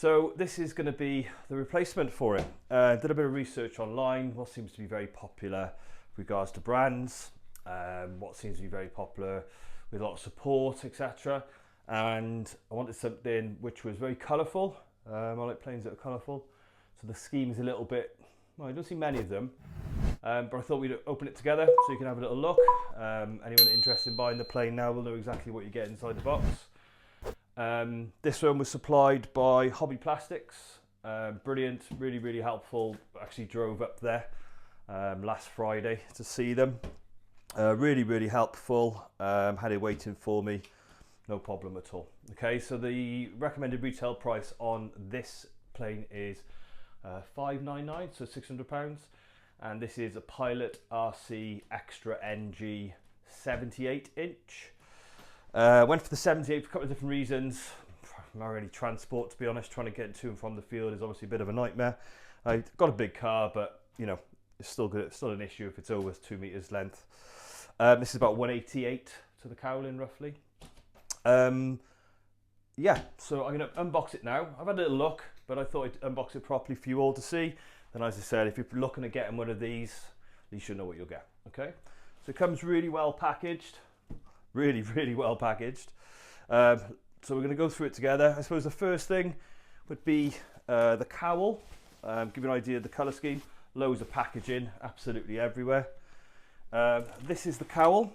So this is going to be the replacement for it. Did a bit of research online, what seems to be very popular with regards to brands, what seems to be very popular with a lot of support, etc. And I wanted something which was very colourful. I like planes that are colourful. So the scheme is a little bit, well, I don't see many of them, but I thought we'd open it together so you can have a little look. Anyone interested in buying the plane now will know exactly what you get inside the box. This one was supplied by Hobby Plastics. Brilliant, really, really helpful. Actually drove up there last Friday to see them. Really, really helpful. Had it waiting for me, no problem at all. Okay, so the recommended retail price on this plane is $599, so £600, and this is a Pilot RC Extra NG 78-inch. Went for the 78 for a couple of different reasons. Not really transport, to be honest. Trying to get to and from the field is obviously a bit of a nightmare. I got a big car, but you know, it's still good. It's still an issue if it's over 2 meters length. This is about 188 to the cowling, roughly. Yeah, so I'm going to unbox it now. I've had a little look, but I thought I'd unbox it properly for you all to see. And as I said, if you're looking at getting one of these, at least you'll know what you'll get. Okay, so it comes really well packaged. Really, really well packaged. So we're going to go through it together. I suppose the first thing would be the cowl. Give you an idea of the colour scheme. Loads of packaging, absolutely everywhere. This is the cowl.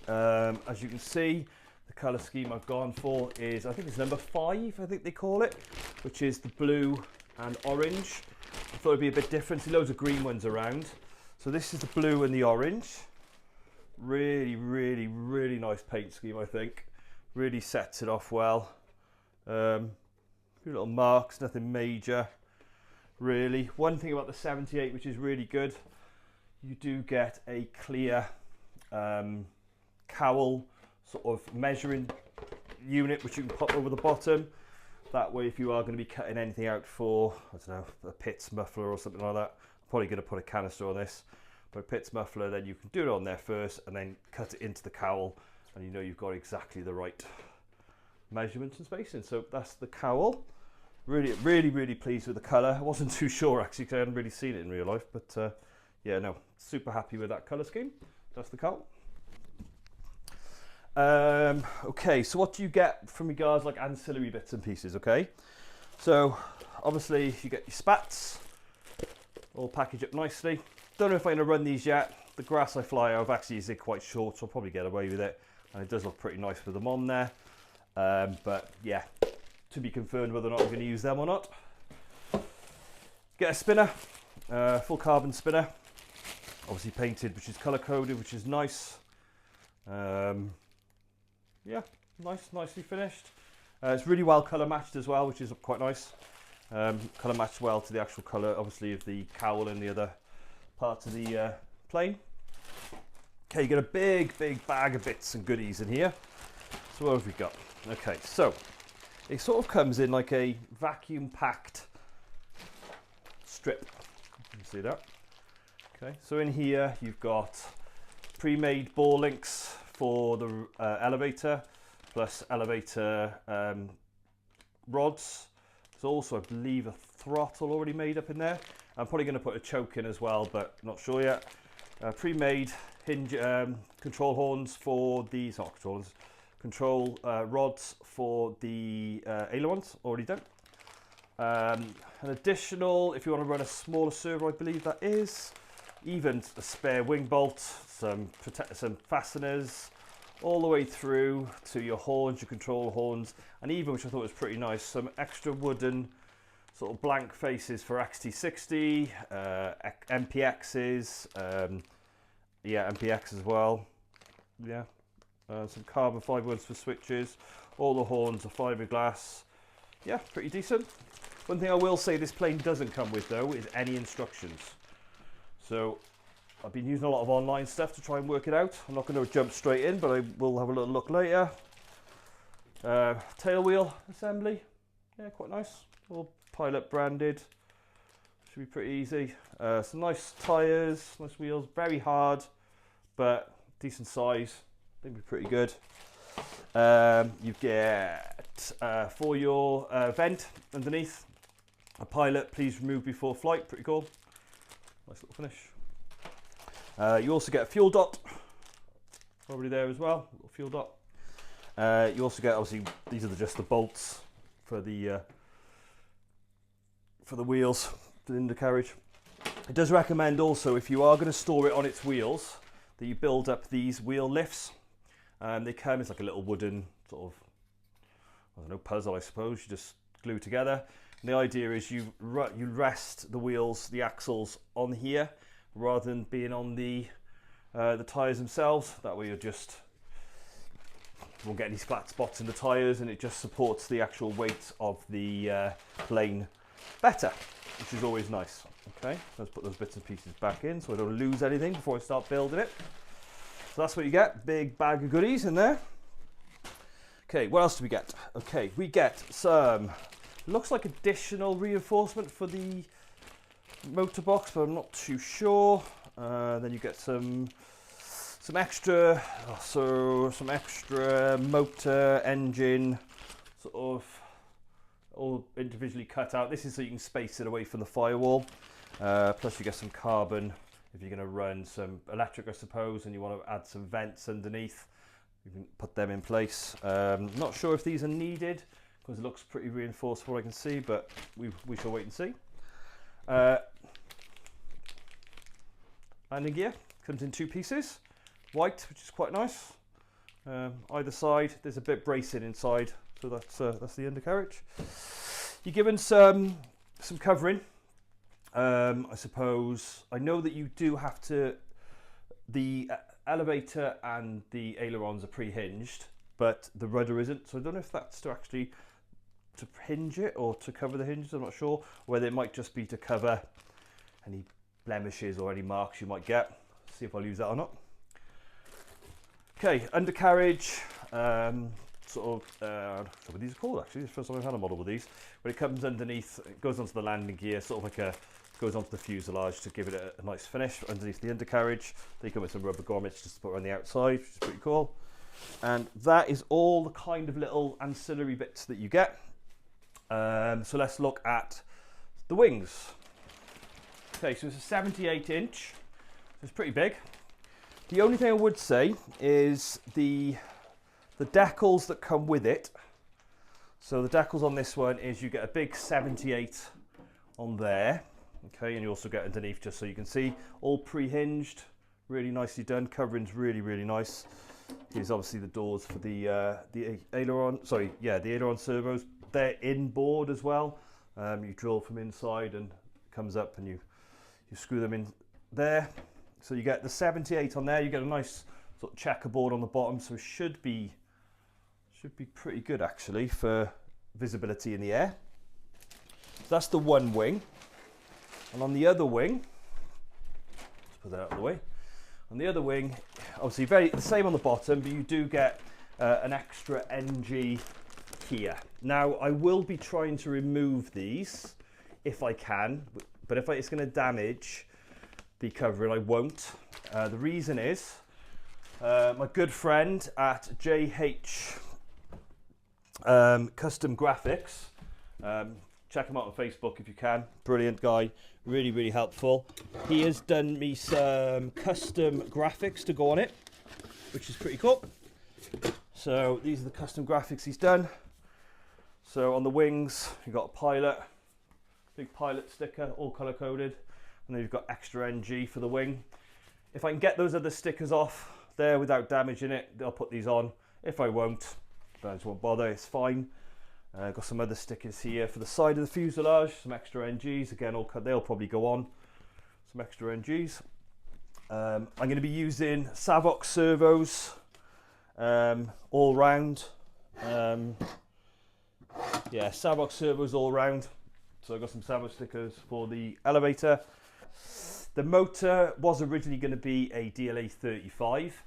As you can see, the colour scheme I've gone for is, I think it's number 5, I think they call it, which is the blue and orange. I thought it'd be a bit different. See loads of green ones around. So this is the blue and the orange. Really, really, really nice paint scheme, I think. Really sets it off well. Few little marks, nothing major, really. One thing about the 78, which is really good, you do get a clear cowl sort of measuring unit, which you can pop over the bottom. That way, if you are going to be cutting anything out for, I don't know, a Pitts muffler or something like that, I'm probably going to put a canister on this. But a Pitts muffler, then you can do it on there first and then cut it into the cowl, and you know you've got exactly the right measurements and spacing. So that's the cowl. Really, really, really pleased with the colour. I wasn't too sure actually because I hadn't really seen it in real life, but yeah, no, super happy with that colour scheme. That's the cowl. Okay, so what do you get from regards like ancillary bits and pieces? Okay, so obviously you get your spats, all packaged up nicely. Don't know if I'm going to run these yet. The grass I fly I've actually is quite short, so I'll probably get away with it, and it does look pretty nice with them on there. But yeah, to be confirmed whether or not I'm going to use them or not. Get a spinner, full carbon spinner, obviously painted, which is colour coded, which is nice. Yeah, nicely finished. It's really well colour matched as well, which is quite nice. Colour matched well to the actual colour, obviously, of the cowl and the other parts of the plane. Okay, you get a big bag of bits and goodies in here. So what have we got? Okay, so it sort of comes in like a vacuum packed strip. You can see that. Okay, so in here you've got pre-made ball links for the elevator, plus elevator rods. There's also, I believe, a throttle already made up in there. I'm probably going to put a choke in as well, but not sure yet. Pre-made hinge control horns for these, not controllers, control rods for the ailerons, already done. An additional, if you want to run a smaller servo, I believe that is, even a spare wing bolt, some fasteners, all the way through to your horns, your control horns, and even, which I thought was pretty nice, some extra wooden sort of blank faces for XT60, MPXs, yeah, MPX as well, yeah, some carbon fibre ones for switches, all the horns are fiberglass, yeah, pretty decent. One thing I will say this plane doesn't come with though is any instructions. So I've been using a lot of online stuff to try and work it out. I'm not going to jump straight in, but I will have a little look later. Tail wheel assembly, yeah, quite nice. All Pilot branded, should be pretty easy. Some nice tyres, nice wheels, very hard, but decent size. I think it'll be pretty good. You get get for your vent underneath a pilot, please remove before flight. Pretty cool. Nice little finish. You also get a fuel dot, probably there as well, a little fuel dot. You also get, obviously, these are just the bolts for the wheels, the undercarriage. It does recommend also, if you are going to store it on its wheels, that you build up these wheel lifts. They come, it's like a little wooden sort of, I don't know, puzzle, I suppose. You just glue together. And the idea is you rest the wheels, the axles on here, rather than being on the tyres themselves. That way you won't get any flat spots in the tyres, and it just supports the actual weight of the plane better, which is always nice. Okay, let's put those bits and pieces back in so I don't lose anything before I start building it. So that's what you get, big bag of goodies in there. Okay, what else do we get? Okay, we get some, looks like additional reinforcement for the motor box, but I'm not too sure. Then you get some extra, some extra motor, engine, sort of all individually cut out. This is so you can space it away from the firewall. Plus you get some carbon if you're going to run some electric, I suppose, and you want to add some vents underneath. You can put them in place. Not sure if these are needed because it looks pretty reinforced from what I can see, but we shall wait and see. Landing gear comes in 2 pieces, white, which is quite nice. Either side, there's a bit bracing inside, so that's the undercarriage. You're given some covering. I suppose, I know that you do have to, the elevator and the ailerons are pre-hinged, but the rudder isn't, so I don't know if that's to hinge it or to cover the hinges, I'm not sure. Whether it might just be to cover any blemishes or any marks you might get. See if I'll use that or not. Okay, undercarriage, sort of, what these are called actually, it's the first time I've had a model with these. When it comes underneath, it goes onto the landing gear, sort of like goes onto the fuselage to give it a nice finish underneath the undercarriage. They come with some rubber grommets just to put around the outside, which is pretty cool. And that is all the kind of little ancillary bits that you get. So let's look at the wings. Okay, so it's a 78 inch, so it's pretty big. The only thing I would say is the decals that come with it. So the decals on this one is you get a big 78 on there. Okay, and you also get underneath, just so you can see, all pre-hinged, really nicely done. Covering's really, really nice. Here's obviously the doors for the aileron, the aileron servos. They're inboard as well. You drill from inside and it comes up and you screw them in there. So you get the 78 on there. You get a nice sort of checkerboard on the bottom, so it should be pretty good actually for visibility in the air. So that's the one wing. And on the other wing, let's put that out of the way. On the other wing, obviously the same on the bottom, but you do get an extra NG here. Now I will be trying to remove these if I can, but if it's going to damage the covering, I won't. The reason is my good friend at JH Custom Graphics. Check him out on Facebook if you can. Brilliant guy, really, really helpful. He has done me some custom graphics to go on it, which is pretty cool. So these are the custom graphics he's done. So on the wings, you've got a pilot, big pilot sticker, all color coded. And then you've got extra NG for the wing. If I can get those other stickers off there without damaging it, I'll put these on. If I won't, I just won't bother, it's fine. Got some other stickers here for the side of the fuselage, some extra NGs, again, they'll probably go on. Some extra NGs. I'm going to be using Savox servos all round. Yeah, Savox servos all round. So I've got some Savox stickers for the elevator. The motor was originally going to be a DLA 35,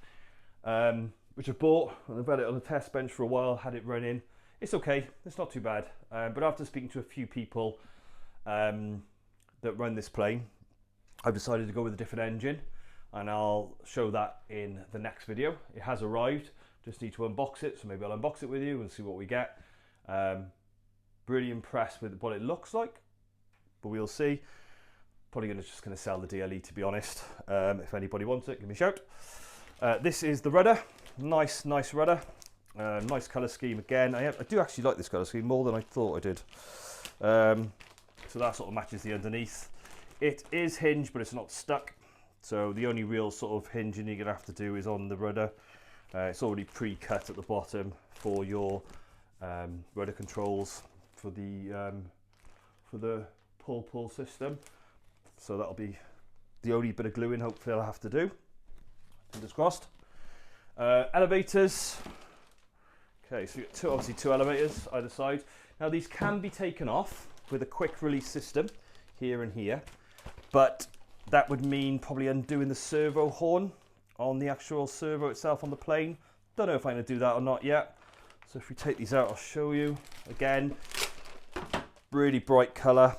which I bought, and I've had it on the test bench for a while, had it running. It's okay, it's not too bad. But after speaking to a few people that run this plane, I've decided to go with a different engine, and I'll show that in the next video. It has arrived, just need to unbox it, so maybe I'll unbox it with you and see what we get. Really impressed with what it looks like, but we'll see. Probably just going to sell the DLE, to be honest. If anybody wants it, give me a shout. This is the rudder. Nice rudder. Nice colour scheme again. I do actually like this colour scheme more than I thought I did. So that sort of matches the underneath. It is hinged, but it's not stuck. So the only real sort of hinging you're going to have to do is on the rudder. It's already pre-cut at the bottom for your rudder controls for the pull system. So that'll be the only bit of gluing hopefully I'll have to do. Fingers crossed. Elevators. Okay, so you've got obviously two elevators either side. Now these can be taken off with a quick release system here and here, but that would mean probably undoing the servo horn on the actual servo itself on the plane. Don't know if I'm going to do that or not yet. So if we take these out, I'll show you. Again, really bright colour.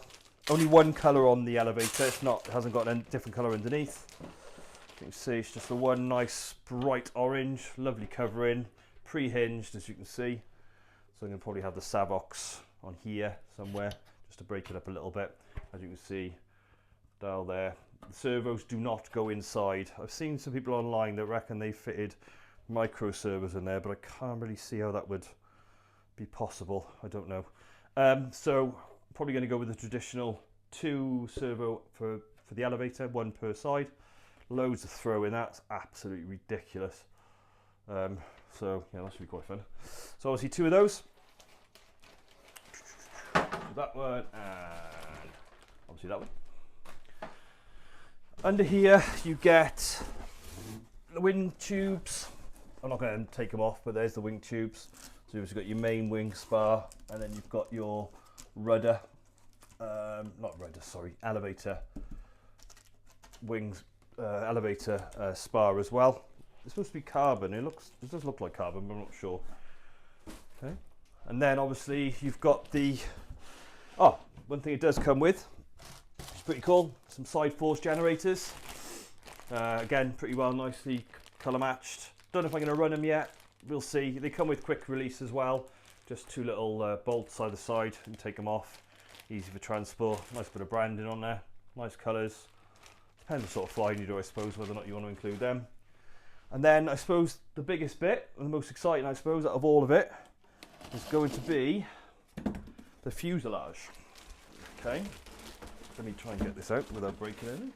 Only one colour on the elevator. It hasn't got a different colour underneath. You can see it's just the one nice bright orange, lovely covering, pre-hinged as you can see. So I'm going to probably have the Savox on here somewhere just to break it up a little bit. As you can see, dial there. The servos do not go inside. I've seen some people online that reckon they fitted micro servos in there, but I can't really see how that would be possible. I don't know. So probably going to go with the traditional 2 servo for the elevator, 1 per side. Loads of throw in that's absolutely ridiculous. So yeah, that should be quite fun. So obviously 2 of those. That one and obviously that one. Under here you get the wing tubes. I'm not going to take them off, but there's the wing tubes. So you've got your main wing spar, and then you've got your rudder, elevator wings, elevator spar as well. It's supposed to be carbon. It does look like carbon, but I'm not sure. Okay, and then obviously you've got the one thing it does come with, it's pretty cool, some side force generators. Again, pretty well, nicely colour matched. Don't know if I'm going to run them yet. We'll see. They come with quick release as well. Just 2 little bolts either side and take them off. Easy for transport. Nice bit of branding on there. Nice colours. Depends what sort of flying you do, I suppose, whether or not you want to include them. And then I suppose the biggest bit, and the most exciting, I suppose, out of all of it, is going to be the fuselage. Okay. Let me try and get this out without breaking anything.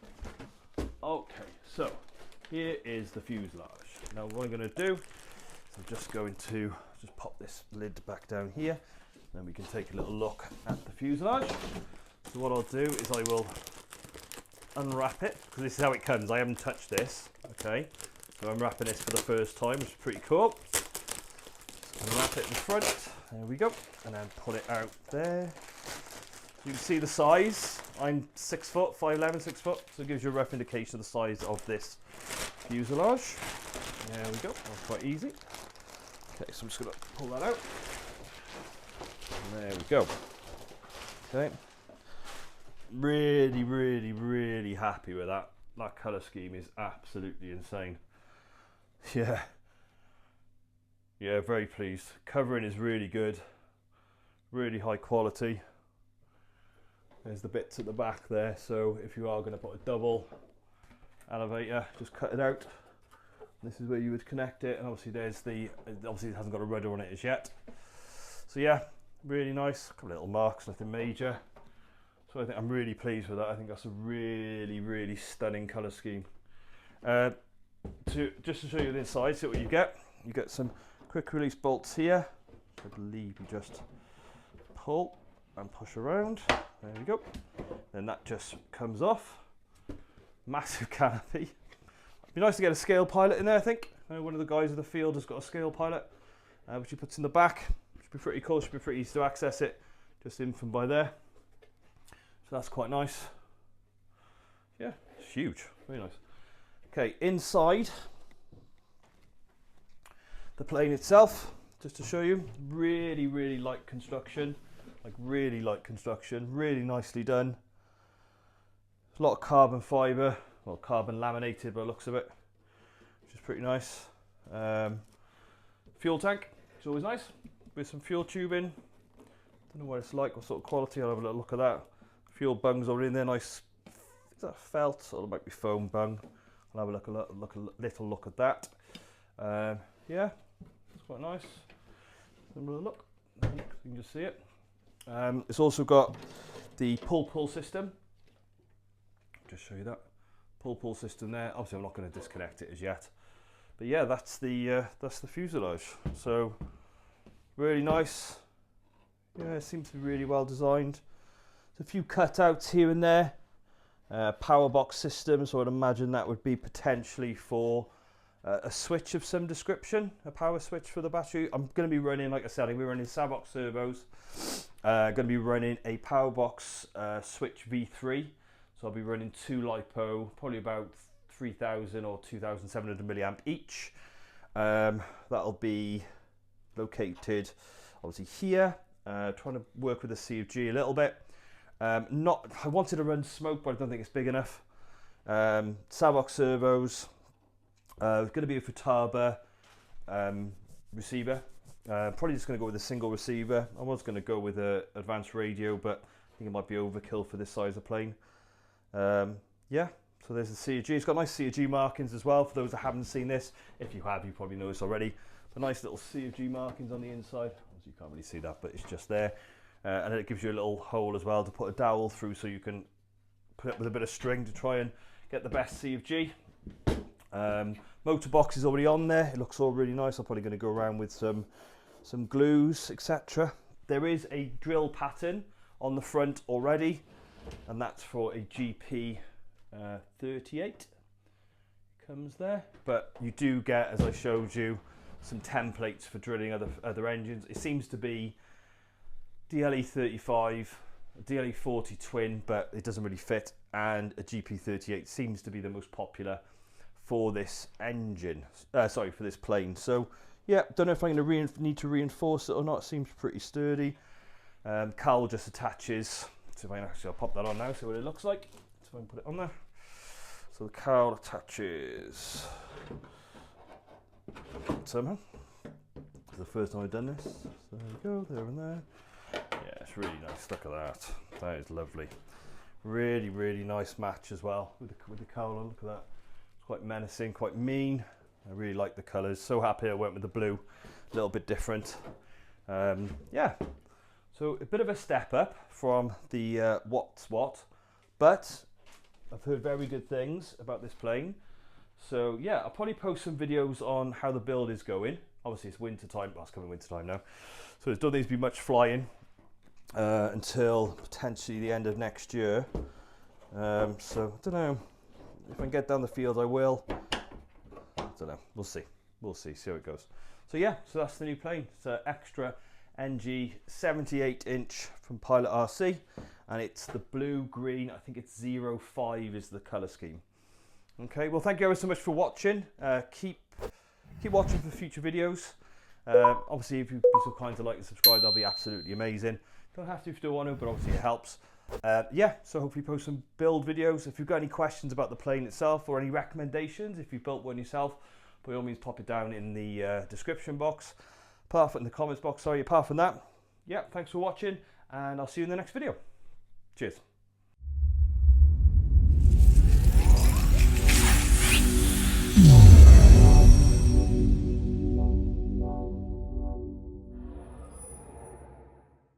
Okay, so here is the fuselage. Now what I'm going to do is I'm just going to just pop this lid back down here, then we can take a little look at the fuselage. So what I'll do is I will unwrap it, because this is how it comes. I haven't touched this, okay? So I'm wrapping this for the first time, which is pretty cool. So unwrap it in front, there we go, and then pull it out there. You can see the size. I'm 6 foot, 5'11", 6 foot, so it gives you a rough indication of the size of this fuselage. There we go, that's quite easy. Okay, so I'm just going to pull that out. And there we go. Okay. Really happy with that. That colour scheme is absolutely insane. Yeah. Yeah, very pleased. Covering is really good. Really high quality. There's the bits at the back there, so if you are going to put a double elevator, just cut it out. This is where you would connect it, and obviously obviously it hasn't got a rudder on it as yet. So yeah, really nice. A couple of little marks, nothing major. So I think I'm really pleased with that. I think that's a really stunning colour scheme. Just to show you the inside, see what you get. You get some quick release bolts here. I believe you just pull and push around. There we go. Then that just comes off. Massive canopy. It'd be nice to get a scale pilot in there, I think. One of the guys in the field has got a scale pilot, which he puts in the back. Should be pretty cool, should be pretty easy to access it, just in from by there. So that's quite nice. Yeah, it's huge, very nice. Okay, inside the plane itself, just to show you, really light construction. Like really light construction, really nicely done. A lot of carbon fibre, well, carbon laminated by the looks of it, which is pretty nice. Fuel tank, it's always nice, with some fuel tubing. Don't know what it's like, what sort of quality. I'll have a little look at that. A few old bungs already in there, nice. Is that felt? Or it might be foam bung. I'll have a little look at that. Yeah, it's quite nice. Another look. You can just see it. It's also got the pull system. Just show you that pull system there. Obviously, I'm not going to disconnect it as yet. But yeah, that's the fuselage. So really nice. Yeah, it seems to be really well designed. There's a few cutouts here and there. Power box system, so I'd imagine that would be potentially for a switch of some description, a power switch for the battery. I'm going to be running, like I said, I'm going to be running Savox servos. Going to be running a power box switch V3. So I'll be running 2 LiPo, probably about 3,000 or 2,700 milliamp each. That'll be located obviously here. Trying to work with the CFG a little bit. I wanted to run smoke, but I don't think it's big enough. Savox servos. It's going to be a Futaba receiver. Probably just going to go with a single receiver. I was going to go with an advanced radio, but I think it might be overkill for this size of plane. Yeah, so there's the CG. It's got nice CG markings as well for those that haven't seen this. If you have, you probably know this already. The nice little CG markings on the inside. You can't really see that, but it's just there. And it gives you a little hole as well to put a dowel through, so you can put it with a bit of string to try and get the best CFG. Motor box is already on there. It looks all really nice. I'm probably going to go around with some glues, etc. There is a drill pattern on the front already, and that's for a GP 38. Comes there, but you do get, as I showed you, some templates for drilling other engines. It seems to be DLE 35, a DLE 40 twin, but it doesn't really fit, and a GP 38 seems to be the most popular for this engine. For this plane. So yeah, don't know if I'm going to need to reinforce it or not. It seems pretty sturdy. Cowl just attaches. So if I can actually, I'll pop that on now, see what it looks like. So I can put it on there. So the cowl attaches somehow. It's the first time I've done this. So there we go, there and there. Yeah, it's really nice. Look at that. That is lovely. Really, really nice match as well with the cowl on. Look at that. It's quite menacing, quite mean. I really like the colours. So happy I went with the blue. A little bit different. Yeah. So a bit of a step up from the What's What, but I've heard very good things about this plane. So yeah, I'll probably post some videos on how the build is going. Obviously it's winter time, well, it's coming winter time now. So there don't need to be much flying until potentially the end of next year. So I don't know, if I can get down the field I will. I don't know, we'll see how it goes. So yeah, so that's the new plane. It's an extra NG 78 inch from Pilot RC, and it's the blue green. I think it's 05 is the color scheme. Okay, well thank you ever so much for watching. Keep watching for future videos. Obviously if you'd be so kind to like and subscribe, that'll be absolutely amazing. Don't have to if you don't want to, but obviously it helps. Yeah, so hopefully post some build videos. If you've got any questions about the plane itself or any recommendations, if you built one yourself, by all means pop it down in the description box. Apart from the comments box, sorry. Apart from that, yeah, thanks for watching, and I'll see you in the next video. Cheers.